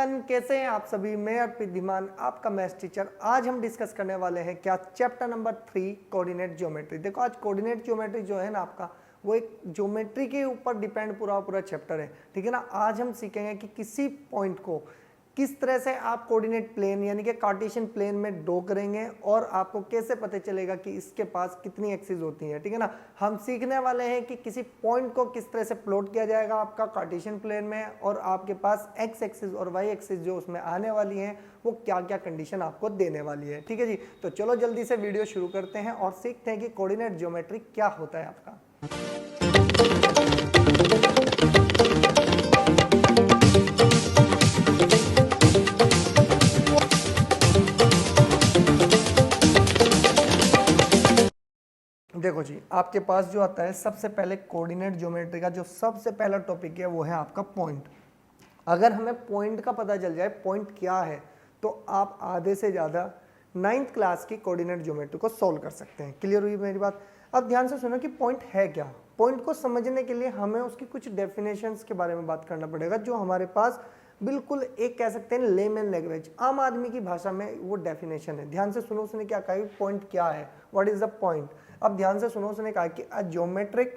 Everyone, कैसे हैं आप सभी। मैं अर्पित धीमान, आपका मैथ्स टीचर। आज हम डिस्कस करने वाले हैं क्या, चैप्टर नंबर 3 कोऑर्डिनेट ज्योमेट्री। देखो आज कोऑर्डिनेट ज्योमेट्री जो है ना आपका, वो एक ज्योमेट्री के ऊपर डिपेंड पूरा चैप्टर है, ठीक है ना। आज हम सीखेंगे कि किसी पॉइंट को किस तरह से आप कोऑर्डिनेट प्लेन यानी कि कार्टेशियन प्लेन में ड्रॉ करेंगे और आपको कैसे पता चलेगा कि इसके पास कितनी एक्सिस होती हैं, ठीक है ना। हम सीखने वाले हैं कि किसी पॉइंट को किस तरह से प्लॉट किया जाएगा आपका कार्टेशियन प्लेन में, और आपके पास एक्स एक्सिस और वाई एक्सिस जो उसमें आने वाली हैं वो क्या क्या कंडीशन आपको देने वाली है, ठीक है जी। तो चलो जल्दी से वीडियो शुरू करते हैं और सीखते हैं कि कोऑर्डिनेट ज्योमेट्री क्या होता है आपका। देखो जी, आपके पास जो आता है सबसे पहले कोऑर्डिनेट ज्योमेट्री का जो सबसे पहला टॉपिक है वो है आपका पॉइंट। अगर हमें पॉइंट का पता चल जाए पॉइंट क्या है, तो आप आधे से ज़्यादा 9th क्लास की कोऑर्डिनेट ज्योमेट्री को सॉल्व कर सकते हैं। क्लियर हुई मेरी बात। अब ध्यान से सुनो कि पॉइंट है क्या। पॉइंट को समझने के लिए हमें उसकी कुछ डेफिनेशंस के बारे में बात करना पड़ेगा, जो हमारे पास बिल्कुल एक कह सकते हैं लेमन लैंग्वेज, आम आदमी की भाषा में वो डेफिनेशन है। ध्यान से सुनो उसने क्या कहा, पॉइंट क्या है, व्हाट इज द पॉइंट। अब ध्यान से सुनो उसने कहा कि a geometric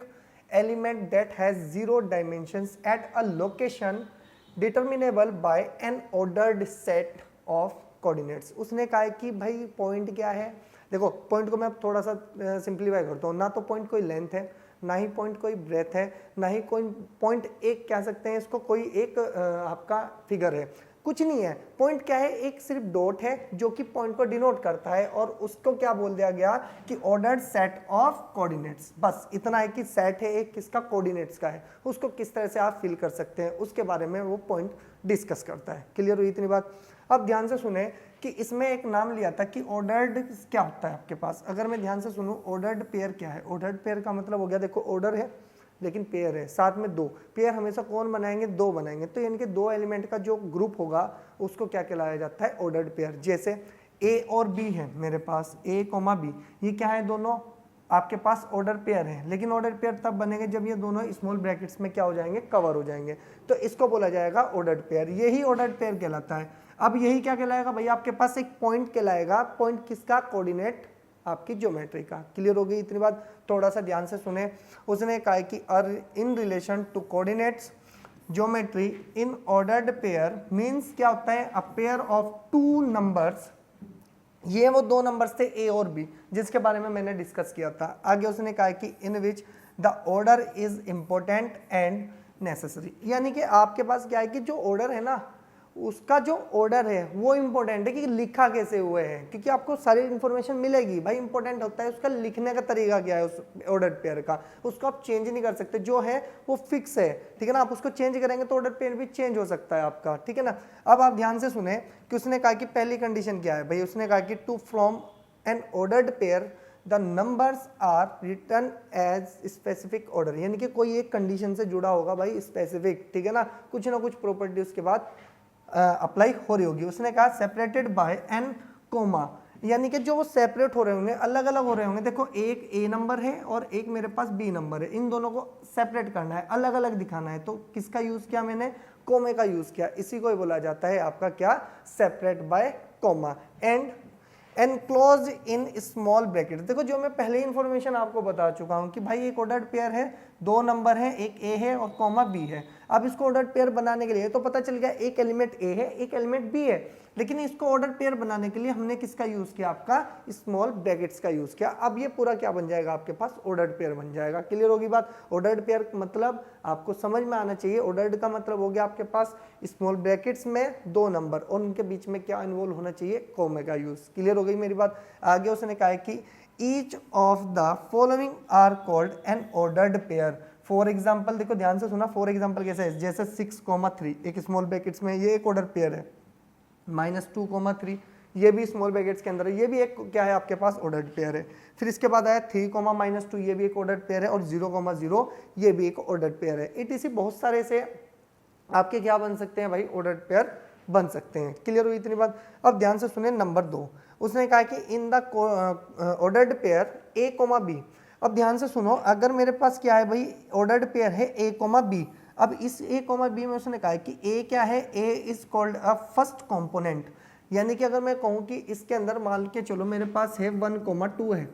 element that has zero dimensions at a location determinable by an ordered set of coordinates. उसने कहा है कि भाई पॉइंट क्या है। देखो पॉइंट को मैं थोड़ा सा सिंप्लीफाई करता हूँ। ना तो पॉइंट कोई लेंथ है, ना ही पॉइंट कोई ब्रेथ है, ना ही कोई पॉइंट एक कह सकते हैं इसको कोई एक आपका फिगर है, कुछ नहीं है। पॉइंट क्या है, एक सिर्फ डॉट है जो कि पॉइंट को डिनोट करता है, और उसको क्या बोल दिया गया कि ऑर्डर्ड सेट ऑफ कोऑर्डिनेट्स। बस इतना है कि सेट है एक किसका, कोऑर्डिनेट्स का है। उसको किस तरह से आप फिल कर सकते हैं उसके बारे में वो पॉइंट डिस्कस करता है। क्लियर हुई इतनी बात। अब ध्यान से सुने कि इसमें एक नाम लिया था कि ऑर्डर्ड क्या होता है आपके पास। अगर मैं ध्यान से सुनूं, ऑर्डर्ड पेयर क्या है। ऑर्डर्ड पेयर का मतलब हो गया, देखो ऑर्डर है लेकिन पेयर है, साथ में दो। पेयर हमेशा कौन बनाएंगे, दो बनाएंगे। तो यानी कि दो एलिमेंट का जो ग्रुप होगा उसको क्या कहलाया जाता है, ऑर्डर्ड पेयर। जैसे ए और बी है मेरे पास, ए कोमा बी, ये क्या है, दोनों आपके पास ऑर्डर पेयर है। लेकिन ऑर्डर पेयर तब बनेंगे जब ये दोनों स्मॉल ब्रैकेट्स में क्या हो जाएंगे, कवर हो जाएंगे। तो इसको बोला जाएगा ऑर्डर्ड पेयर, यही ऑर्डर्ड पेयर कहलाता है। अब यही क्या कहलाएगा भाई, आपके पास एक पॉइंट कहलाएगा। पॉइंट किसका, कोऑर्डिनेट आपकी ज्योमेट्री का। क्लियर हो गई इतनी बात। थोड़ा सा ध्यान से सुने। उसने कहा कि in relation to coordinates geometry in ordered pair means क्या होता है, a pair of two numbers. ये वो दो नंबर्स थे ए और बी जिसके बारे में मैंने डिस्कस किया था। आगे उसने कहा कि in which the order is important and necessary. यानी कि आपके पास क्या है कि जो ऑर्डर है ना, उसका जो ऑर्डर है वो इंपॉर्टेंट है कि लिखा कैसे हुए हैं, क्योंकि आपको सारी इंफॉर्मेशन मिलेगी। भाई इंपॉर्टेंट होता है उसका लिखने का तरीका क्या है उस ऑर्डर पेयर का, उसको आप चेंज नहीं कर सकते। जो है वो फिक्स है, ठीक है ना। आप उसको चेंज करेंगे तो ऑर्डर पेयर भी चेंज हो सकता है आपका, ठीक है ना। अब आप ध्यान से सुने कि उसने कहा कि पहली कंडीशन क्या है भाई। उसने कहा कि two from an ordered pair the numbers are written as specific order. यानी कि कोई एक कंडीशन से जुड़ा होगा भाई, स्पेसिफिक, ठीक है ना। कुछ ना कुछ प्रॉपर्टी उसके बाद अप्लाई हो रही होगी। उसने कहा सेपरेटेड बाय एन कोमा, यानी कि जो वो सेपरेट हो रहे होंगे, अलग अलग हो रहे होंगे। देखो एक ए नंबर है और एक मेरे पास बी नंबर है, इन दोनों को सेपरेट करना है, अलग अलग दिखाना है। तो किसका यूज किया मैंने, कोमे का यूज किया। इसी को ही बोला जाता है आपका क्या, separate by comma. And enclose in small bracket. देखो जो मैं पहले इंफॉर्मेशन आपको बता चुका हूं कि भाई एक ऑर्डर्ड पेयर है, दो नंबर है, एक ए है और कॉमा बी है। अब इसको ऑर्डर्ड पेयर बनाने के लिए तो पता चल गया एक एलिमेंट ए है एक एलिमेंट बी है, लेकिन इसको ऑर्डर्ड पेयर बनाने के लिए हमने किसका यूज किया, आपका स्मॉल ब्रैकेट्स का यूज किया। अब ये पूरा क्या बन जाएगा, आपके पास ऑर्डर्ड पेयर बन जाएगा। क्लियर होगी बात। ऑर्डर्ड पेयर मतलब आपको समझ में आना चाहिए। ऑर्डर्ड का मतलब हो गया आपके पास स्मॉल ब्रैकेट्स में दो नंबर और उनके बीच में क्या इन्वॉल्व होना चाहिए, कोमे का यूज। क्लियर हो गई मेरी बात। आगे उसने कहा है कि each of the following are called an ordered pair. For example, देखो ध्यान से सुना, फॉर एग्जाम्पल कैसे है, जैसे 6,3 एक स्मॉल ब्रैकेट्स में, ये एक ऑर्डर पेयर है। -2,3 ये भी स्मॉल ब्रैकेट्स के अंदर है, ये भी एक क्या है आपके पास, ऑर्डर्ड पेयर है। फिर इसके बाद आया 3,-2 ये भी एक ऑर्डर्ड पेयर है, और 0,0 ये भी एक ऑर्डर्ड पेयर है। इटीसी बहुत सारे से आपके क्या बन सकते हैं भाई, ऑर्डर्ड पेयर बन सकते हैं। क्लियर हुई इतनी बात। अब ध्यान से सुने नंबर 2, उसने कहा कि in the ordered pair a, b. अब ध्यान से सुनो, अगर मेरे पास क्या है भाई, ऑर्डर्ड पेयर है ए, बी, अब इस a कॉमा बी में उसने कहा है कि a क्या है, a is called a first component, यानी कि अगर मैं कहूँ कि इसके अंदर मान के चलो मेरे पास है 1,2 है,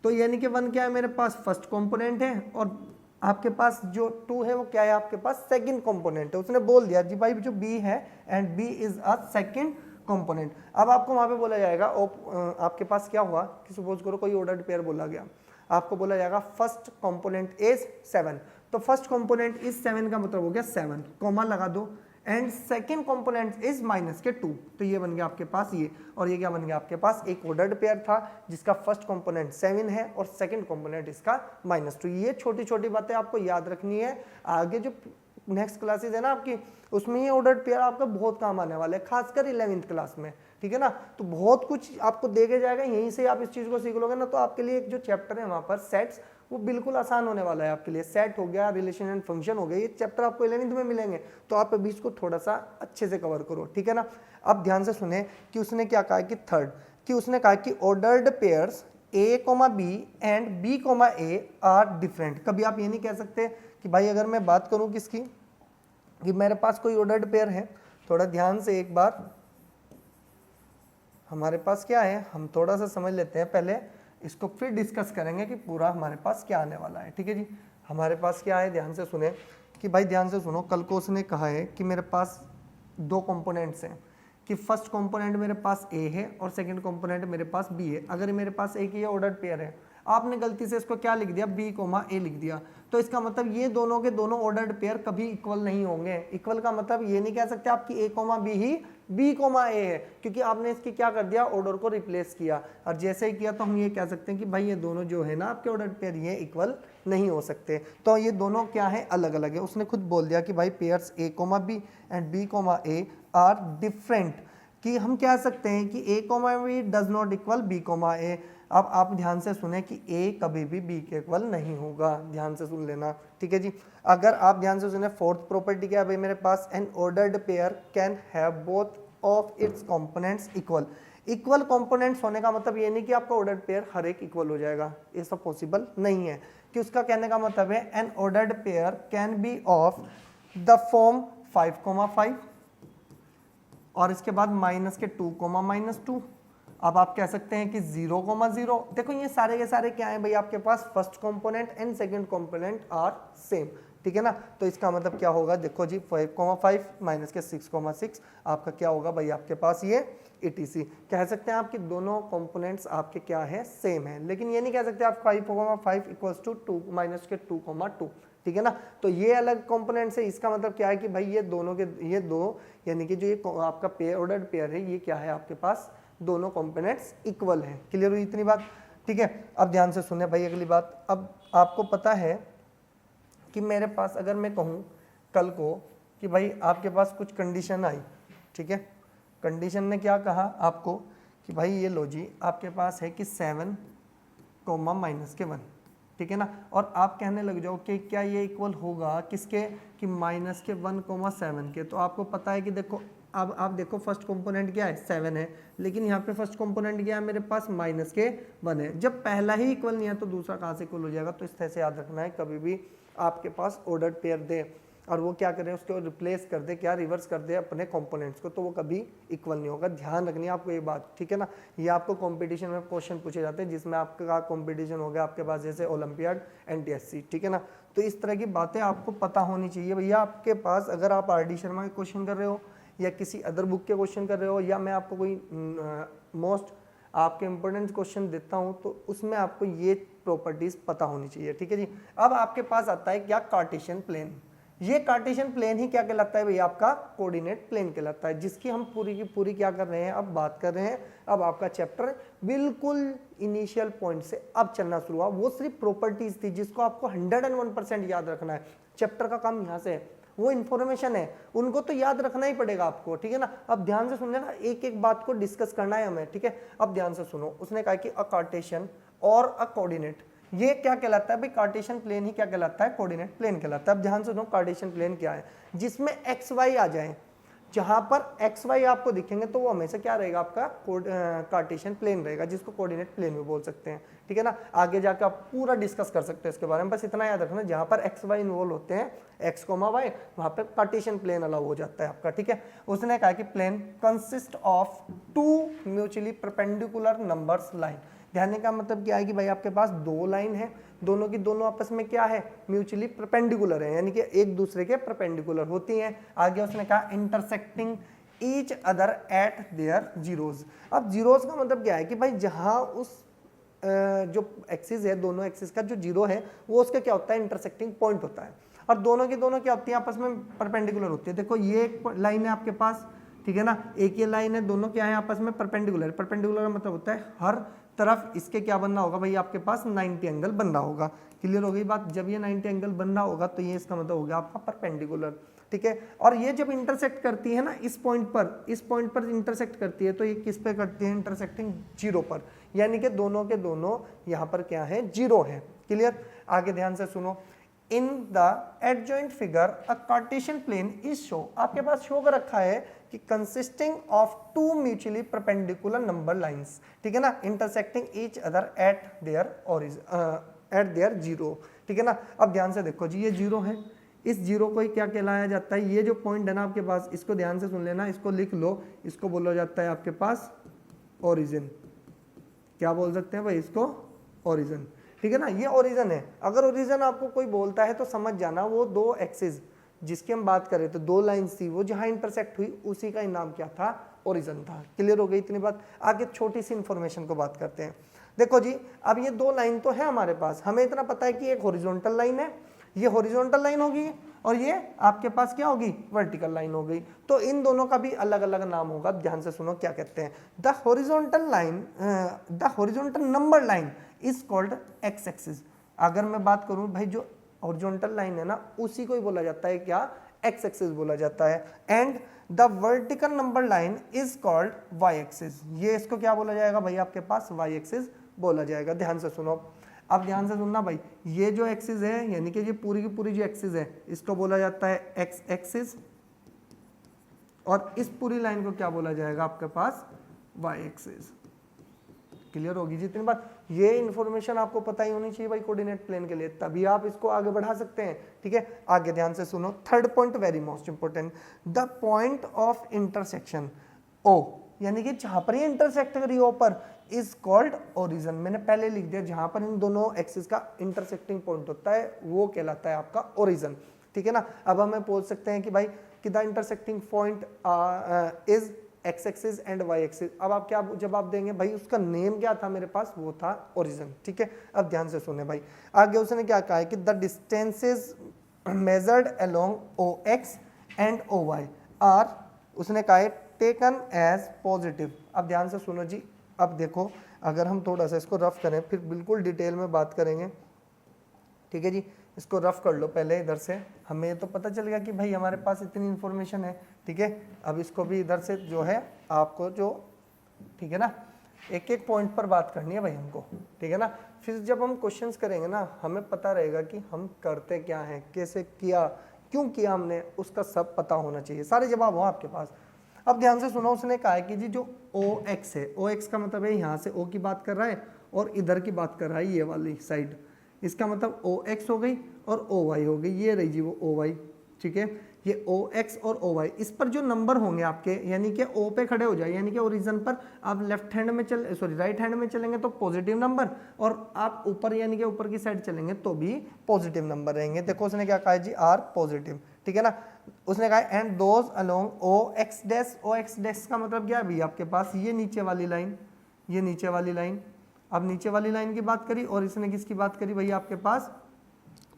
तो यानी कि 1 क्या है मेरे पास फर्स्ट कंपोनेंट है, और आपके पास जो 2 है वो क्या है आपके पास सेकंड कंपोनेंट है। उसने बोल दिया जी भाई जो b है and b is a second component. अब आपको वहां पे बोला जाएगा आपके पास क्या हुआ कि सपोज करो कोई ऑर्डर्ड पेयर बोला गया, आपको बोला जाएगा फर्स्ट कंपोनेंट इज 7, तो फर्स्ट कंपोनेंट इज 7 का मतलब हो गया 7, कॉमा लगा दो, एंड सेकेंड कंपोनेंट इज -2, तो ये बन गया आपके पास ये, और ये क्या बन गया आपके पास एक ऑर्डर्ड पेयर था जिसका फर्स्ट कंपोनेंट 7 है और सेकंड कंपोनेंट इसका -2। ये छोटी छोटी बातें आपको याद रखनी है, आगे जो नेक्स्ट क्लासेस है ना आपकी, उसमें ये ऑर्डर्ड पेयर आपका बहुत काम आने वाला है, खासकर 11th क्लास में, ठीक है ना। तो बहुत कुछ आपको देखे जाएगा, यहीं से आप इस चीज को सीख लोगे ना, तो आपके लिए एक जो चैप्टर है वहां पर सेट्स, वो बिल्कुल आसान होने वाला है आपके लिए। सेट हो गया, रिलेशन एंड फंक्शन हो गया, ये चैप्टर आपको 11th में मिलेंगे, तो आप अभी इसको थोड़ा सा अच्छे से कवर करो, ठीक है ना। अब ध्यान से सुने कि उसने क्या कहा कि थर्ड, कि उसने कहा कि ordered pairs a, b and b, a are different. कभी आप ये नहीं कह सकते कि भाई अगर मैं बात करूं किसकी, कि मेरे पास कोई ऑर्डर्ड पेयर है, थोड़ा ध्यान से एक बार हमारे पास क्या है, हम थोड़ा सा समझ लेते हैं पहले इसको, फिर डिस्कस करेंगे कि पूरा हमारे पास क्या आने वाला है, ठीक है जी। हमारे पास क्या है, ध्यान से सुने कि भाई ध्यान से सुनो, कल को उसने कहा है कि मेरे पास 2 कंपोनेंट्स हैं, कि फर्स्ट कंपोनेंट मेरे पास a है और सेकंड कंपोनेंट मेरे पास b है। अगर मेरे पास एक ही ऑर्डर्ड पेयर है, आपने गलती से इसको क्या लिख दिया, b, a लिख दिया, तो इसका मतलब ये दोनों के दोनों ऑर्डर्ड पेयर कभी इक्वल नहीं होंगे। इक्वल का मतलब ये नहीं कह सकते आपकी a, b he b, a है, क्योंकि आपने इसकी क्या कर दिया, ऑर्डर को रिप्लेस किया, और जैसे ही किया तो हम ये कह सकते हैं कि भाई ये दोनों जो है ना आपके ऑर्डर्ड पेयर, ये इक्वल नहीं हो सकते, तो ये दोनों क्या है, अलग अलग है। उसने खुद बोल दिया कि भाई pairs a, b and b, a are different, कि हम कह सकते हैं कि a, b does not equal b, a। अब आप ध्यान से सुने कि a कभी भी b के इक्वल नहीं होगा, ध्यान से सुन लेना, ठीक है जी। अगर आप ध्यान से सुने, फोर्थ प्रॉपर्टी क्या है भाई मेरे पास, an ordered pair can have both of its components equal. Equal components होने का मतलब ये नहीं कि आपका ऑर्डर्ड पेयर हर एक इक्वल हो जाएगा, ये सब पॉसिबल नहीं है। कि उसका कहने का मतलब है N ordered pair can be of the form 5,5 और इसके बाद -2,-2। अब आप कह सकते हैं कि 0,0। देखो ये सारे के सारे क्या है भाई आपके पास, first component and second component are same, ठीक है ना। तो इसका मतलब क्या होगा, देखो जी 5,5 -6,6 आपका क्या होगा भाई आपके पास ये etc। कह सकते हैं आपके दोनों कंपोनेंट्स आपके क्या है, सेम है, लेकिन ये नहीं कह सकते आप 5,5 इक्वल्स टू 2 -2,2, ठीक है ना। तो ये अलग कंपोनेंट्स है, इसका मतलब क्या है कि भाई ये दोनों के, ये दो यानी कि जो ये आपका पेयर, ऑर्डर्ड पेयर है, ये क्या है आपके पास, दोनों कंपोनेंट्स इक्वल हैं। क्लियर हुई इतनी बात, ठीक है। अब ध्यान से सुने भाई अगली बात, अब आपको पता है कि मेरे पास अगर मैं कहूँ कल को कि भाई आपके पास कुछ कंडीशन आई, ठीक है, कंडीशन ने क्या कहा आपको कि भाई ये लो जी आपके पास है कि 7, -1, ठीक है ना, और आप कहने लग जाओ कि क्या ये इक्वल होगा किसके, कि -1,7 के। तो आपको पता है कि देखो अब आप देखो फर्स्ट कंपोनेंट क्या है, 7 है, लेकिन यहाँ पे फर्स्ट कंपोनेंट क्या है मेरे पास, -1 है। जब पहला ही इक्वल नहीं है तो दूसरा कहाँ से इक्वल हो जाएगा। तो इस तरह से याद रखना है, कभी भी आपके पास ऑर्डर्ड पेयर दे और वो क्या करे, उसको रिप्लेस कर दे, क्या रिवर्स कर दे अपने कंपोनेंट्स को, तो वो कभी इक्वल नहीं होगा। ध्यान रखनी है आपको ये बात, ठीक है ना। ये आपको कंपटीशन में क्वेश्चन पूछे जाते हैं, जिसमें आपका कंपटीशन हो गया आपके पास जैसे ओलंपियाड, NTSC, ठीक है ना। तो इस तरह की बातें आपको पता होनी चाहिए भैया आपके पास। अगर आप RD शर्मा के क्वेश्चन कर रहे हो या किसी अदर बुक के क्वेश्चन कर रहे हो, या मैं आपको कोई मोस्ट आपके इंपॉर्टेंट क्वेश्चन देता हूं, तो उसमें आपको ये प्रॉपर्टीज पता होनी चाहिए, ठीक है जी। अब आपके पास आता है क्या, कार्टेशियन प्लेन। ये कार्टेशियन प्लेन ही क्या कहलाता है भैया, आपका कोऑर्डिनेट प्लेन कहलाता है, जिसकी हम पूरी की पूरी क्या कर रहे हैं, अब बात कर रहे हैं। अब आपका चैप्टर बिल्कुल इनिशियल पॉइंट से अब चलना शुरू हुआ। वो सिर्फ प्रॉपर्टीज थी जिसको आपको 101% याद रखना है। चैप्टर का काम यहाँ से है, वो इन्फॉर्मेशन है, उनको तो याद रखना ही पड़ेगा आपको, ठीक है ना। अब ध्यान से सुनना, एक एक बात को डिस्कस करना है हमें, ठीक है। अब ध्यान से सुनो, उसने कहा कि अ कार्टेशियन और अ कोऑर्डिनेट, ये क्या कहलाता है भाई, कार्टेशियन प्लेन ही क्या कहलाता है, कोऑर्डिनेट प्लेन कहलाता है। अब ध्यान से सुनो, कार्टेशियन प्लेन क्या है, जिसमें XY आ जाए, जहां पर एक्स वाई आपको दिखेंगे तो वो हमेशा क्या रहेगा, आपका कार्टेशियन प्लेन रहेगा, जिसको कोऑर्डिनेट प्लेन भी बोल सकते हैं, ठीक है ना। आगे जाकर आप पूरा डिस्कस कर सकते हैं इसके बारे में, बस इतना याद रखना जहां पर एक्स वाई इन्वॉल्व होते हैं, एक्स कोमा वाई, वहां पर कार्टेशियन प्लेन अलाउ हो जाता है आपका, ठीक है। उसने कहा कि plane consist of two mutually perpendicular numbers line. ध्यान देने का मतलब क्या है कि भाई आपके पास दो लाइन है, दोनों की दोनों आपस में क्या है, म्यूचुअली परपेंडिकुलर है, यानी कि एक दूसरे के परपेंडिकुलर होती हैं। आगे उसने कहा intersecting each other at there zeros. अब जीरोज का मतलब क्या है कि भाई जहां उस जो एक्सिस है, दोनों एक्सिस का जो जीरो है वो उसका क्या होता है, इंटरसेक्टिंग पॉइंट होता है, और दोनों की दोनों क्या होती है, आपस में परपेंडिकुलर होती है। देखो ये एक लाइन है आपके पास, ठीक है ना, एक ये लाइन है, दोनों क्या है आपस में परपेंडिकुलर। परपेंडिकुलर मतलब होता है हर तरफ इसके क्या बनना होगा भाई, आपके पास 90 एंगल बनना होगा। क्लियर हो गई बात, जब ये 90 एंगल बनना होगा तो ये इसका मतलब हो गया आपका परपेंडिकुलर, ठीक है। और ये जब इंटरसेक्ट करती है ना इस पॉइंट पर इंटरसेक्ट करती है, तो ये किस पे करती है, इंटरसेक्टिंग जीरो पर, यानी कि दोनों के दोनों यहाँ पर क्या है, जीरो है। क्लियर, आगे ध्यान से सुनो। In the adjoint figure a Cartesian plane is show, आपके पास शो कर रखा है कि consisting of two mutually perpendicular number lines, ठीक है ना, intersecting each other at their zero, ठीक है ना। अब ध्यान से देखो जी, ये जीरो है, इस जीरो को ही क्या कहलाया जाता है, ये जो पॉइंट है ना आपके पास, इसको ध्यान से सुन लेना, इसको लिख लो, इसको बोला जाता है आपके पास ओरिजिन। क्या बोल सकते हैं भाई इसको, ओरिजिन, ठीक है ना, ये ओरिजिन है। अगर ओरिजिन आपको कोई बोलता है तो समझ जाना वो दो एक्सिस जिसकी हम बात करें तो दो लाइंस थी, वो जहां इंटरसेक्ट हुई उसी का नाम क्या था, ओरिजिन था। क्लियर हो गई इतनी बात। आगे छोटी सी इंफॉर्मेशन को बात करते हैं। देखो जी, अब ये दो लाइन तो है हमारे पास, हमें इतना पता है कि एक हॉरिजॉन्टल लाइन है, ये हॉरिजॉन्टल लाइन होगी, और ये आपके पास क्या होगी, वर्टिकल लाइन हो गई। तो इन दोनों का भी अलग अलग नाम होगा, ध्यान से सुनो क्या कहते हैं। The horizontal number line is called x axis. अगर मैं बात करूं भाई, जो हॉरिजॉन्टल लाइन है ना उसी को ही बोला जाता है क्या, एक्स एक्सिस बोला जाता है। And the vertical number line is called Y axis, ये इसको क्या बोला जाएगा भाई, आपके पास वाई एक्सिस बोला जाएगा। ध्यान से सुनो, अब ध्यान से सुनना भाई, ये जो एक्सिस है यानी कि ये पूरी की पूरी जो एक्सिस है इसको बोला जाता है एक्स एक्सिस, और इस पूरी लाइन को क्या बोला जाएगा आपके पास, वाई एक्सिस। क्लियर होगी जितनी बात, ये इंफॉर्मेशन आपको पता ही होनी चाहिए भाई कोऑर्डिनेट प्लेन के लिए, तभी आप इसको आगे बढ़ा सकते हैं, ठीक है। आगे ध्यान से सुनो, third point very most important, the point of intersection O, यानी कि जहां पर ये इंटरसेक्ट करी ओ पर, इज कॉल्ड ओरिजिन। मैंने पहले लिख दिया, जहां पर इन दोनों एक्सिस का इंटरसेक्टिंग पॉइंट होता है वो कहलाता है आपका ओरिजिन, ठीक है ना। अब हमें बोल सकते हैं कि भाई कि the intersecting point is X axis and Y axis. अब आप क्या जवाब देंगे भाई, उसका नेम क्या था मेरे पास, वो था ओरिजिन, ठीक है। अब ध्यान से सुने भाई, आगे उसने क्या कहा है कि the distances measured along O X and O Y are, उसने कहा है टेकन एज पॉजिटिव। अब ध्यान से सुनो जी, अब देखो अगर हम थोड़ा सा इसको रफ करें फिर बिल्कुल डिटेल में बात करेंगे, ठीक है जी। इसको रफ कर लो पहले इधर से, हमें तो पता चल गया कि भाई हमारे पास इतनी इन्फॉर्मेशन है, ठीक है। अब इसको भी इधर से जो है आपको जो, ठीक है ना, एक एक पॉइंट पर बात करनी है भाई हमको, ठीक है ना। फिर जब हम क्वेश्चंस करेंगे ना हमें पता रहेगा कि हम करते क्या हैं, कैसे किया, क्यों किया हमने, उसका सब पता होना चाहिए, सारे जवाब हो आपके पास। अब ध्यान से सुनो, उसने कहा है कि जी जो ओ एक्स है, ओ एक्स का मतलब है यहाँ से ओ की बात कर रहा है और इधर की बात कर रहा है ये वाली साइड, इसका मतलब ओ एक्स हो गई और ओ वाई हो गई, ये रही जी वो ओ वाई, ठीक है। ये ओ एक्स और ओ वाई, इस पर जो नंबर होंगे आपके, यानी कि ओ पे खड़े हो जाए, यानी कि ओरिजिन पर आप लेफ्ट हैंड में राइट हैंड में चलेंगे तो पॉजिटिव नंबर, और आप ऊपर यानी कि ऊपर की साइड चलेंगे तो भी पॉजिटिव नंबर रहेंगे। देखो उसने क्या कहा जी, आर पॉजिटिव, ठीक है ना। उसने कहा and those along O X dash, O X dash का मतलब क्या है भाई, आपके पास ये नीचे वाली लाइन, ये नीचे वाली लाइन। अब नीचे वाली लाइन की बात करी और इसने किसकी बात करी भाई, आपके पास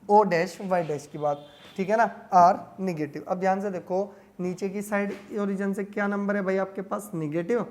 ओ डैश वाई डैश की बात, ठीक है ना, आर निगेटिव। अब ध्यान से देखो, नीचे की साइड ओरिजिन से क्या नंबर है भाई आपके पास, निगेटिव,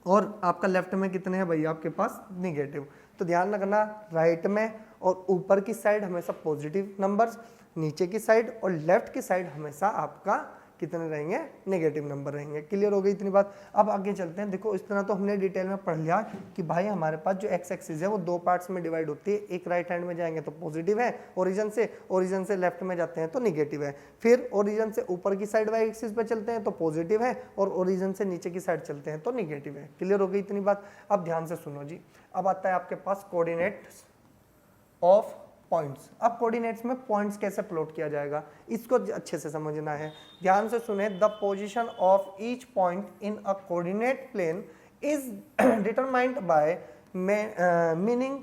और आपका लेफ्ट में कितने हैं भाई आपके पास, निगेटिव। तो ध्यान रखना, राइट में और ऊपर की साइड हमेशा पॉजिटिव नंबर्स, नीचे की साइड और लेफ्ट की साइड हमेशा आपका कितने रहेंगे, नेगेटिव नंबर रहेंगे। क्लियर हो गई इतनी बात। अब आगे चलते हैं। देखो इस तरह तो हमने डिटेल में पढ़ लिया कि भाई हमारे पास जो एक्स एक्सिस है वो दो पार्ट्स में डिवाइड होती है, एक राइट हैंड में जाएंगे तो पॉजिटिव है ओरिजिन से लेफ्ट में जाते हैं तो निगेटिव है, फिर ओरिजिन से ऊपर की साइड वाई एक्सिस पे चलते हैं तो पॉजिटिव है, और ओरिजिन से नीचे की साइड चलते हैं तो निगेटिव है। क्लियर हो गई इतनी बात। अब ध्यान से सुनो जी, अब आता है आपके पास कोऑर्डिनेट्स ऑफ पॉइंट्स। अब कोऑर्डिनेट्स में पॉइंट्स कैसे प्लॉट किया जाएगा इसको अच्छे से समझना है, ध्यान से सुने। The position of each point in a coordinate plane is determined by meaning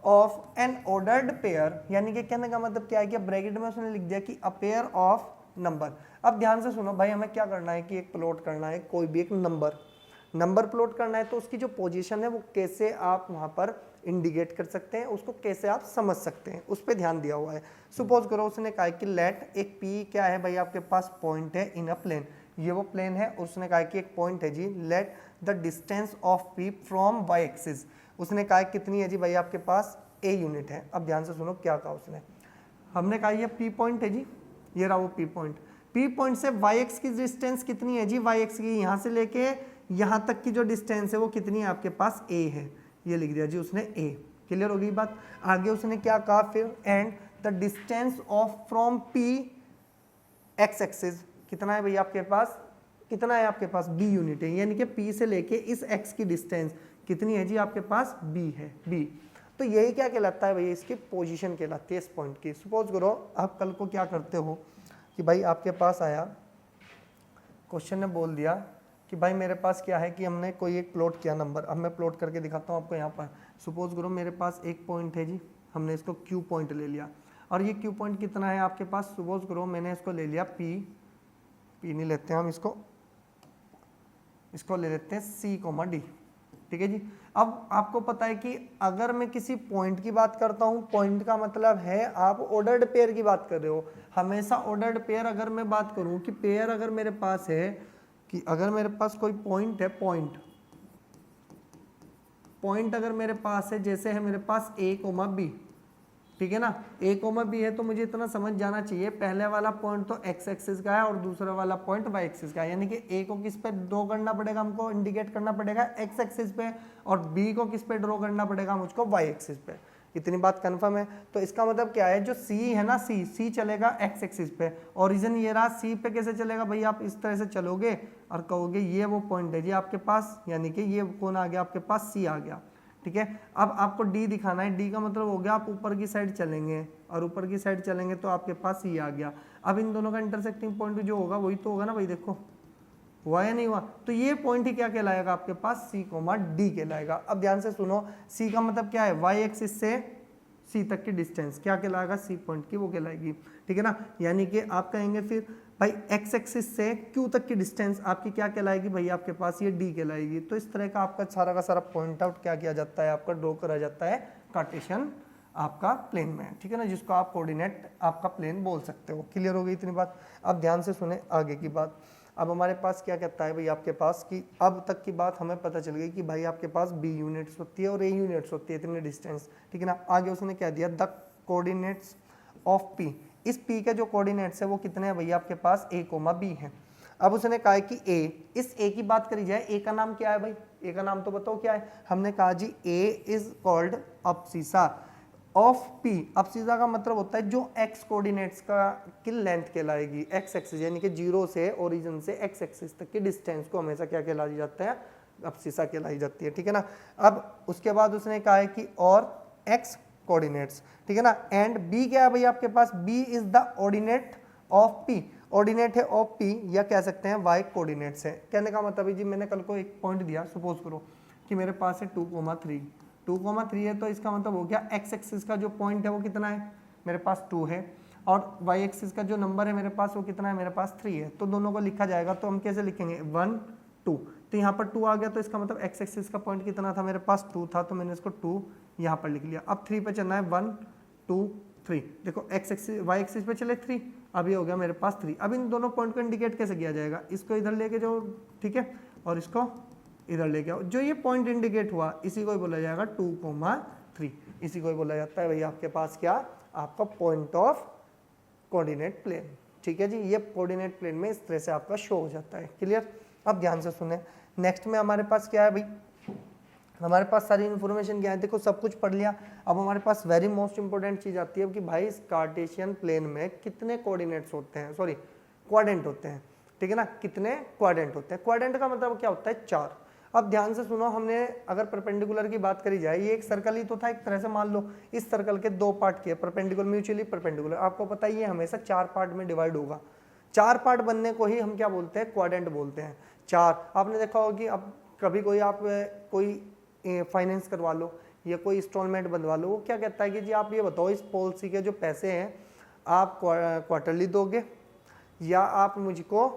of an ordered pair, यानी कि कहने का मतलब क्या है कि ब्रैकेट में उसने लिख दिया कि अ पेयर ऑफ नंबर। अब ध्यान से सुनो भाई, हमें क्या करना है कि एक प्लॉट करना है, कोई भी एक नंबर प्लॉट करना है, तो उसकी जो पोजीशन है वो कैसे आप वहां पर इंडिकेट कर सकते हैं, उसको कैसे आप समझ सकते हैं, उस पर ध्यान दिया हुआ है। सपोज करो उसने कहा कि लेट एक पी क्या है भाई आपके पास पॉइंट है इन अ प्लेन, ये वो प्लेन है, उसने कहा कि एक पॉइंट है जी, let the distance of P from Y axis, उसने कहा कितनी है जी भाई आपके पास ए यूनिट है। अब ध्यान से सुनो क्या कहा उसने, हमने कहा ये पी पॉइंट है जी, ये रहा वो पी पॉइंट से वाई एक्स की डिस्टेंस कितनी है जी, वाई एक्स की यहाँ से लेके यहाँ तक की जो डिस्टेंस है वो कितनी है आपके पास ए है, ये लिख दिया जी उसने ए। क्लियर हो गई बात। आगे उसने क्या कहा फिर, and the distance of from P x axis कितना है भाई आपके पास, कितना है आपके पास बी यूनिट है, यानी कि पी से लेके इस एक्स की डिस्टेंस कितनी है जी आपके पास बी है, बी। तो यही क्या कहलाता है भैया, इसकी पोजीशन कहलाती है इस पॉइंट की। सपोज करो आप कल को क्या करते हो कि भाई आपके पास आया क्वेश्चन ने बोल दिया कि भाई मेरे पास क्या है कि हमने कोई एक प्लॉट किया नंबर, अब मैं प्लॉट करके दिखाता हूँ आपको। यहाँ पर सपोज करो मेरे पास एक पॉइंट है जी, हमने इसको क्यू पॉइंट ले लिया, और ये क्यू पॉइंट कितना है आपके पास, सपोज करो मैंने इसको ले लिया पी नहीं लेते हैं हम इसको ले लेते हैं सी कोमा डी, ठीक है जी। अब आपको पता है कि अगर मैं किसी पॉइंट की बात करता हूं, पॉइंट का मतलब है आप ऑर्डर्ड पेयर की बात कर रहे हो, हमेशा ऑर्डर्ड पेयर। अगर मैं बात करूं कि पेयर अगर मेरे पास है, कि अगर मेरे पास कोई पॉइंट है, पॉइंट अगर मेरे पास है, जैसे है मेरे पास ए कोमा बी, ठीक है ना, ए कोमा बी है, तो मुझे इतना समझ जाना चाहिए पहले वाला पॉइंट तो एक्स एक्सिस का है और दूसरा वाला पॉइंट वाई एक्सिस का है, यानी कि ए को किस पे ड्रॉ करना पड़ेगा, हमको इंडिकेट करना पड़ेगा एक्स एक्सिस पे, और बी को किस पे ड्रॉ करना पड़ेगा मुझको वाई एक्सिस पे। इतनी बात कंफर्म है। तो इसका मतलब क्या है, जो सी है ना, सी चलेगा एक्स एक्सिस पे, ओरिजिन ये रहा, सी पे कैसे चलेगा भाई, आप इस तरह से चलोगे और कहोगे ये वो पॉइंट है जी आपके पास, यानी कि ये कौन आ गया आपके पास, सी आ गया, ठीक है। अब आपको डी दिखाना है, डी का मतलब हो गया आप ऊपर की साइड चलेंगे, और ऊपर की साइड चलेंगे तो आपके पास ये आ गया। अब इन दोनों का इंटरसेक्टिंग पॉइंट जो होगा वही तो होगा ना भाई, देखो हुआ या नहीं हुआ, तो ये पॉइंट ही क्या कहलाएगा आपके पास, सी कोमा डी कहलाएगा। अब ध्यान से सुनो, सी का मतलब क्या है, वाई एक्सिस से सी तक की डिस्टेंस क्या कहलाएगा, सी पॉइंट की वो कहलाएगी, ठीक है ना। यानी कि आप कहेंगे फिर भाई एक्स एक्सिस से क्यू तक की डिस्टेंस आपकी क्या कहलाएगी भाई आपके पास, ये डी कहलाएगी। तो इस तरह का आपका सारा का सारा पॉइंट आउट क्या किया जाता है, आपका ड्रॉ करा जाता है कार्टेशियन आपका प्लेन में, ठीक है ना, जिसको आप कोऑर्डिनेट आपका प्लेन बोल सकते हो। क्लियर हो गई इतनी बात। अब ध्यान से सुने आगे की बात। अब हमारे पास क्या कहता है भाई आपके पास कि अब तक की बात हमें पता चल गई कि भाई आपके पास बी यूनिट्स होती है और ए यूनिट्स होती है, इतने डिस्टेंस, ठीक है ना। आगे उसने क्या दिया, द कोऑर्डिनेट्स ऑफ पी, इस पी के जो कोऑर्डिनेट्स है वो कितने हैं भैया आपके पास, ए कोमा बी है। अब उसने कहा है कि ए, इस ए की बात करी जाए, ए का नाम क्या है भाई, ए का नाम तो बताओ क्या है। हमने कहा जी ए इज कॉल्ड अब्सिसा ऑफ पी। अब्सिसा का मतलब होता है जो एक्स कोऑर्डिनेट्स का की लेंथ कहलाएगी, एक्स एक्सिस यानी कि जीरो से ओरिजिन से एक्स एक्सिस तक की डिस्टेंस को हमेशा क्या कहलाई जाता है, अब्सिसा कहलाई जाती है, ठीक है ना। अब उसके बाद उसने कहा है कि और एक्स कोऑर्डिनेट्स, ठीक है ना, एंड बी क्या है भाई आपके पास, B is the ordinate of P, ordinate है ऑफ पी, या कह सकते हैं वाई कोऑर्डिनेट्स है। कहने का मतलब है जी मैंने कल को एक पॉइंट दिया, सपोज करो कि मेरे पास है 2,3 है, तो इसका मतलब हो गया एक्स एक्सिस का जो पॉइंट है वो कितना है, मेरे पास 2 है, और वाई एक्सिस का जो नंबर है मेरे पास वो कितना है, मेरे पास 3 है। तो दोनों को लिखा जाएगा, तो हम कैसे लिखेंगे, 1 2, तो यहाँ पर 2 आ गया, तो इसका मतलब एक्स एक्सिस का पॉइंट कितना था, मेरे पास 2 था, तो मैंने इसको 2 यहाँ पर लिख लिया। अब 3 पे चलना है, 1 2 3, देखो एक्स एक्सिस वाई एक्सिस पे चले 3, अब ये हो गया मेरे पास 3। अब इन दोनों पॉइंट को इंडिकेट कैसे किया जाएगा, इसको इधर लेके जाओ, ठीक है, और इसको इधर लेके आओ, जो ये पॉइंट इंडिकेट हुआ इसी को ही बोला जाएगा 2,3, इसी को ही बोला जाता है भाई आपके पास क्या, आपका पॉइंट ऑफ कोऑर्डिनेट प्लेन। ठीक है जी, ये कोऑर्डिनेट प्लेन में इस तरह से आपका शो हो जाता है। क्लियर? अब ध्यान से सुने, नेक्स्ट में हमारे पास क्या है भाई, हमारे पास सारी इन्फॉर्मेशन क्या है, देखो सब कुछ पढ़ लिया। अब हमारे पास वेरी मोस्ट इंपोर्टेंट चीज आती है कि भाई इस कार्टेशियन प्लेन में कितने कोऑर्डिनेट्स होते हैं, सॉरी क्वाड्रेंट होते हैं, ठीक है ना, कितने क्वाड्रेंट होते हैं। क्वाड्रेंट का मतलब क्या होता है, 4। अब ध्यान से सुनो, हमने अगर परपेंडिकुलर की बात करी जाए, ये एक सर्कल ही तो था एक तरह से, मान लो इस सर्कल के 2 पार्ट किए, परपेंडिकुलर म्यूचुअली परपेंडिकुलर, आपको पता ही है हमेशा 4 पार्ट में डिवाइड होगा। 4 पार्ट बनने को ही हम क्या बोलते हैं, क्वाड्रेंट बोलते हैं। 4 आपने देखा होगा कि अब कभी कोई आप कोई फाइनेंस करवा लो या कोई इंस्टॉलमेंट बनवा लो, वो क्या कहता है कि जी आप ये बताओ इस पॉलिसी के जो पैसे हैं आप क्वार्टरली दोगे या आप मुझको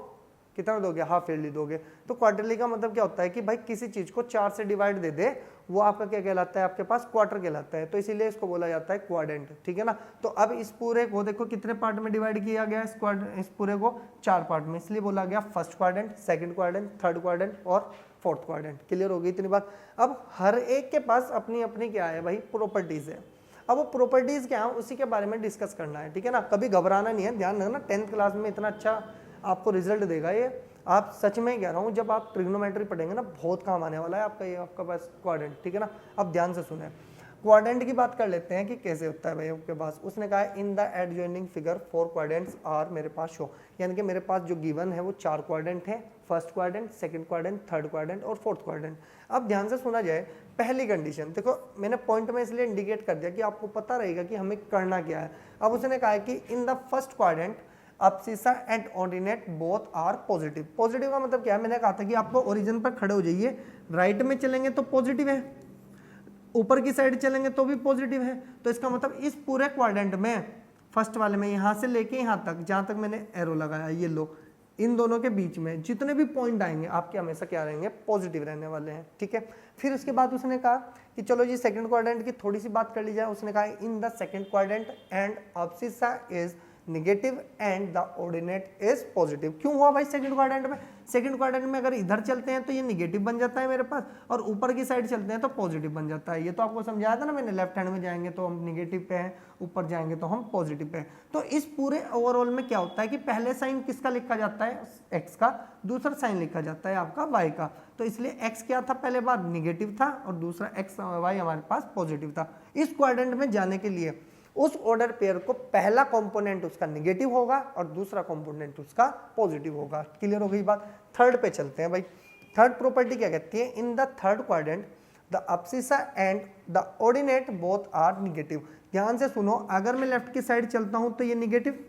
कितना दोगे, हाफ ईयरली दोगे। तो क्वार्टरली का मतलब क्या होता है कि भाई किसी चीज को 4 से डिवाइड दे दे, वो आपका क्या कहलाता है, आपके पास क्वार्टर कहलाता है। तो इसीलिए इसको बोला जाता है क्वाड्रेंट, ठीक है ना। तो अब इस पूरे को देखो कितने पार्ट में डिवाइड किया गया, इस पूरे को 4 पार्ट में, इसलिए बोला गया first quadrant, second quadrant, third quadrant और फोर्थ क्वाड्रेंट। क्लियर हो गई इतनी बात। अब हर एक के पास अपनी अपनी क्या है भाई, प्रॉपर्टीज है। अब वो प्रॉपर्टीज क्या है उसी के बारे में डिस्कस करना है, ठीक है ना। कभी घबराना नहीं है, ध्यान रखना 10th क्लास में इतना अच्छा आपको रिजल्ट देगा ये, आप सच में कह रहा हूँ, जब आप ट्रिग्नोमेट्री पढ़ेंगे ना बहुत काम आने वाला है आपका ये, आपका पास क्वाड्रेंट, ठीक है ना। अब ध्यान से सुने, क्वाड्रेंट की बात कर लेते हैं कि कैसे होता है भाई आपके पास। उसने कहा in the adjoining figure 4 quadrants are मेरे पास शो, यानी कि मेरे पास जो गिवन है वो 4 क्वाड्रेंट है, first quadrant, second quadrant, third quadrant और फोर्थ क्वाड्रेंट। अब ध्यान से सुना जाए, पहली कंडीशन देखो, मैंने पॉइंट में इसलिए इंडिकेट कर दिया कि आपको पता रहेगा कि हमें करना क्या है। अब उसने कहा है कि in the first quadrant abscissa and ordinate both are positive. Positive का मतलब क्या है, मैंने कहा था कि आपको ओरिजिन पर खड़े हो जाइए, राइट में चलेंगे तो पॉजिटिव है, ऊपर की साइड चलेंगे तो भी पॉजिटिव है। तो इसका मतलब इस पूरे क्वाड्रेंट में फर्स्ट वाले में यहां से लेके यहां तक, जहां तक मैंने एरो लगाया ये लो, इन दोनों के बीच में जितने भी पॉइंट आएंगे आपके हमेशा क्या रहेंगे, पॉजिटिव रहने वाले हैं, ठीक है। फिर उसके बाद उसने कहा कि चलो जी सेकंड क्वाड्रेंट की थोड़ी सी बात कर ली जाए। उसने कहा in the second quadrant and abscissa is negative and the ordinate is positive. क्यों हुआ भाई सेकंड क्वाड्रेंट में, सेकंड क्वाड्रेंट में अगर इधर चलते हैं तो ये नेगेटिव बन जाता है मेरे पास, और ऊपर की साइड चलते हैं तो पॉजिटिव बन जाता है। ये तो आपको समझाया था ना मैंने, लेफ्ट हैंड में जाएंगे तो हम नेगेटिव पे हैं, ऊपर जाएंगे तो हम पॉजिटिव पे हैं। तो इस पूरे ओवरऑल में क्या होता है कि पहले साइन किसका लिखा जाता है, एक्स का, दूसरा साइन लिखा जाता है आपका वाई का। तो इसलिए एक्स क्या था पहले बार, निगेटिव था, और दूसरा एक्स वाई हमारे पास पॉजिटिव था। इस क्वाड्रेंट में जाने के लिए उस ऑर्डर पेयर को पहला कंपोनेंट उसका नेगेटिव होगा और दूसरा कंपोनेंट उसका पॉजिटिव होगा। क्लियर हो गई बात। थर्ड पे चलते हैं भाई। थर्ड प्रॉपर्टी क्या कहती है, in the third quadrant the abscissa and the ordinate both are negative. ध्यान से सुनो, अगर मैं लेफ्ट की साइड चलता हूं तो ये नेगेटिव,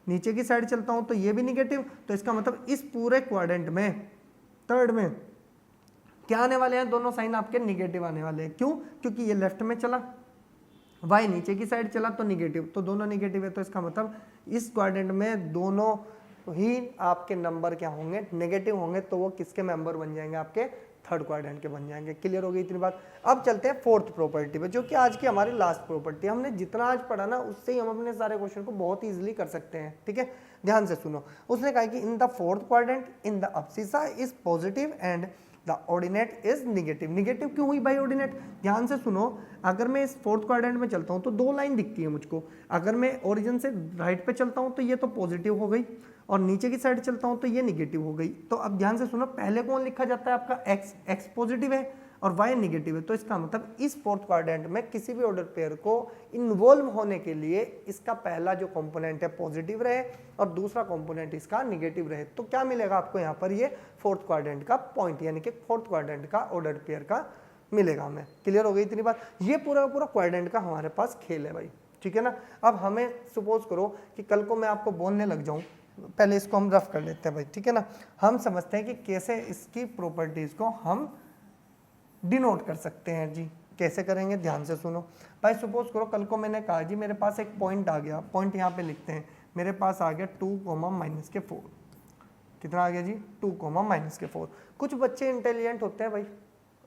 नीचे की साइड चलता हूं तो ये भी नेगेटिव। तो इसका मतलब इस पूरे क्वाड्रेंट में थर्ड में क्या आने वाले हैं, दोनों साइन आपके निगेटिव आने वाले हैं। क्यों, क्योंकि ये लेफ्ट में चला, वाई नीचे की साइड चला तो निगेटिव, तो दोनों निगेटिव है। तो इसका मतलब इस क्वाड्रेंट में दोनों ही आपके नंबर क्या होंगे, नेगेटिव होंगे। तो वो किसके मेंबर बन जाएंगे, आपके थर्ड क्वाड्रेंट के बन जाएंगे। क्लियर हो गई इतनी बात। अब चलते हैं फोर्थ प्रॉपर्टी पे, जो कि आज की हमारी लास्ट प्रॉपर्टी है। हमने जितना आज पढ़ा ना उससे ही हम अपने सारे क्वेश्चन को बहुत ईजिली कर सकते हैं, ठीक है। ध्यान से सुनो, उसने कहा कि in the fourth quadrant in the abscissa is positive and the ordinate is negative. Negative क्यों हुई भाई ऑर्डिनेट, ध्यान से सुनो, अगर मैं इस फोर्थ क्वाड्रेंट में चलता हूं तो 2 लाइन दिखती है मुझको। अगर मैं ओरिजिन से राइट पे चलता हूं तो ये तो पॉजिटिव हो गई, और नीचे की साइड चलता हूं तो ये निगेटिव हो गई। तो अब ध्यान से सुनो, पहले कौन लिखा जाता है आपका एक्स, एक्स पॉजिटिव है और वाई निगेटिव है। तो इसका मतलब इस फोर्थ क्वाड्रेंट में किसी भी ऑर्डर पेयर को इन्वॉल्व होने के लिए इसका पहला जो कंपोनेंट है पॉजिटिव रहे और दूसरा कंपोनेंट इसका निगेटिव रहे। तो क्या मिलेगा आपको यहाँ पर, ये फोर्थ क्वाड्रेंट का पॉइंट, यानी कि फोर्थ क्वाड्रेंट का ऑर्डर पेयर का मिलेगा हमें। क्लियर हो गई इतनी बात। ये पूरा पूरा क्वाड्रेंट का हमारे पास खेल है भाई, ठीक है ना। अब हमें सपोज करो कि कल को मैं आपको बोलने लग जाऊं, पहले इसको हम रफ कर लेते हैं भाई, ठीक है ना। हम समझते हैं कि कैसे इसकी प्रॉपर्टीज को हम डिनोट कर सकते हैं जी। कैसे करेंगे, ध्यान से सुनो भाई। सपोज करो कल को मैंने कहा जी मेरे पास एक पॉइंट आ गया, पॉइंट यहाँ पे लिखते हैं, मेरे पास आ गया 2, -4। कितना आ गया जी, 2, -4। कुछ बच्चे इंटेलिजेंट होते हैं भाई,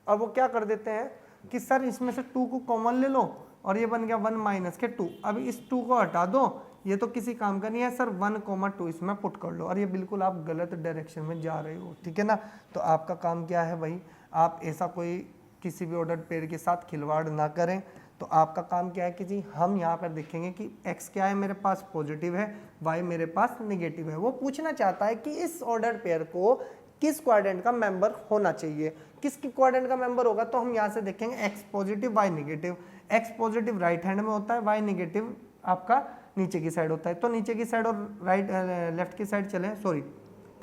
अब वो क्या कर देते हैं कि सर इसमें से 2 को कॉमन ले लो और ये बन गया 1 - 2। अब इस 2 को हटा दो, ये तो किसी काम का नहीं है सर, 1, 2 इसमें पुट कर लो, और ये बिल्कुल आप गलत डायरेक्शन में जा रहे हो, ठीक है ना। तो आपका काम क्या है भाई, आप ऐसा कोई किसी भी ऑर्डर पेयर के साथ खिलवाड़ ना करें। तो आपका काम क्या है कि जी हम यहाँ पर देखेंगे कि x क्या है मेरे पास पॉजिटिव है, y मेरे पास नेगेटिव है। वो पूछना चाहता है कि इस ऑर्डर पेयर को किस क्वाड्रेंट का मेंबर होना चाहिए, किसकी क्वाड्रेंट का मेंबर होगा। तो हम यहाँ से देखेंगे x positive y negative. x positive right hand में होता है, y नेगेटिव आपका नीचे की साइड होता है। तो नीचे की साइड और राइट लेफ्ट की साइड चले, सॉरी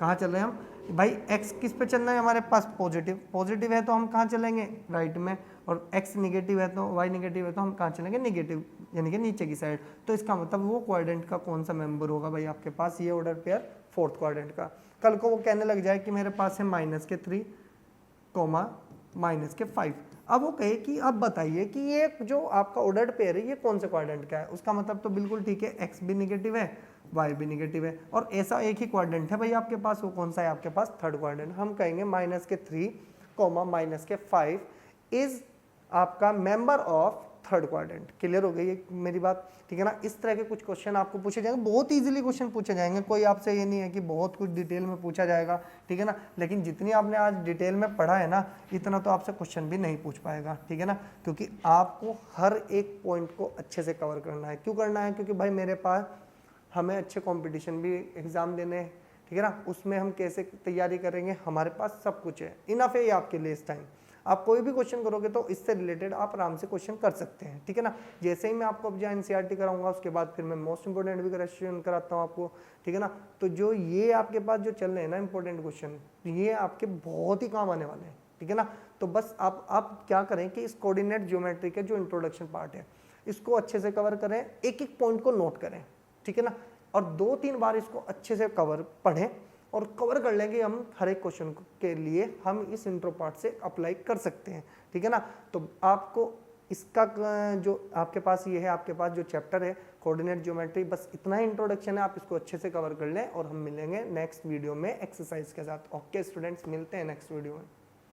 कहाँ चल रहे हैं हम भाई, x किस पे चलना है हमारे पास पॉजिटिव, पॉजिटिव है तो हम कहाँ चलेंगे राइट में, और x नेगेटिव है तो y नेगेटिव है तो हम कहाँ चलेंगे नेगेटिव यानी कि नीचे की साइड। तो इसका मतलब वो क्वाड्रेंट का कौन सा मेंबर होगा भाई आपके पास, ये ऑर्डर पेयर फोर्थ क्वाड्रेंट का। कल को वो कहने लग जाए कि मेरे पास है -3, -5। अब वो कहे कि अब बताइए कि ये जो आपका ऑर्डर्ड पेयर है ये कौन से क्वाड्रेंट का है। उसका मतलब तो बिल्कुल ठीक है, x भी निगेटिव है y भी निगेटिव है, और ऐसा एक ही क्वाड्रेंट है भाई आपके पास, वो कौन सा है आपके पास थर्ड क्वाड्रेंट। हम कहेंगे -3, -5 इज आपका member of third quadrant. Clear हो गई है मेरी बात, ठीक है ना। इस तरह के कुछ क्वेश्चन आपको पूछे जाएंगे, बहुत इजीली क्वेश्चन पूछे जाएंगे, कोई आपसे ये नहीं है कि बहुत कुछ डिटेल में पूछा जाएगा, ठीक है ना। लेकिन जितनी आपने आज डिटेल में पढ़ा है ना, इतना तो आपसे क्वेश्चन भी नहीं पूछ पाएगा, ठीक है ना, क्योंकि आपको हर एक पॉइंट को अच्छे से कवर करना है। क्यों करना है, क्योंकि भाई मेरे पास हमें अच्छे कंपटीशन भी एग्जाम देने हैं, ठीक है ना। उसमें हम कैसे तैयारी करेंगे, हमारे पास सब कुछ है, इनफ है ये आपके लिए इस टाइम। आप कोई भी क्वेश्चन करोगे तो इससे रिलेटेड आप आराम से क्वेश्चन कर सकते हैं, ठीक है ना। जैसे ही मैं आपको अब जहाँ एनसीईआरटी कराऊंगा उसके बाद फिर मैं मोस्ट इंपोर्टेंट भी क्वेश्चन कराता हूँ आपको, ठीक है ना। तो जो ये आपके पास जो चल रहे हैं ना इंपॉर्टेंट क्वेश्चन, ये आपके बहुत ही काम आने वाले हैं, ठीक है ना। तो बस आप क्या करें कि इस कोऑर्डिनेट ज्योमेट्री के जो इंट्रोडक्शन पार्ट है इसको अच्छे से कवर करें, एक एक पॉइंट को नोट करें, ठीक है ना, और 2-3 बार इसको अच्छे से पढ़ें और कवर कर लेंगे हम हर एक क्वेश्चन के लिए हम इस इंट्रो पार्ट से अप्लाई कर सकते हैं, ठीक है ना। तो आपको इसका जो आपके पास ये है, आपके पास जो चैप्टर है कोऑर्डिनेट ज्योमेट्री, बस इतना ही इंट्रोडक्शन है, आप इसको अच्छे से कवर कर लें और हम मिलेंगे नेक्स्ट वीडियो में एक्सरसाइज के साथ। ओके स्टूडेंट्स, मिलते हैं नेक्स्ट वीडियो में।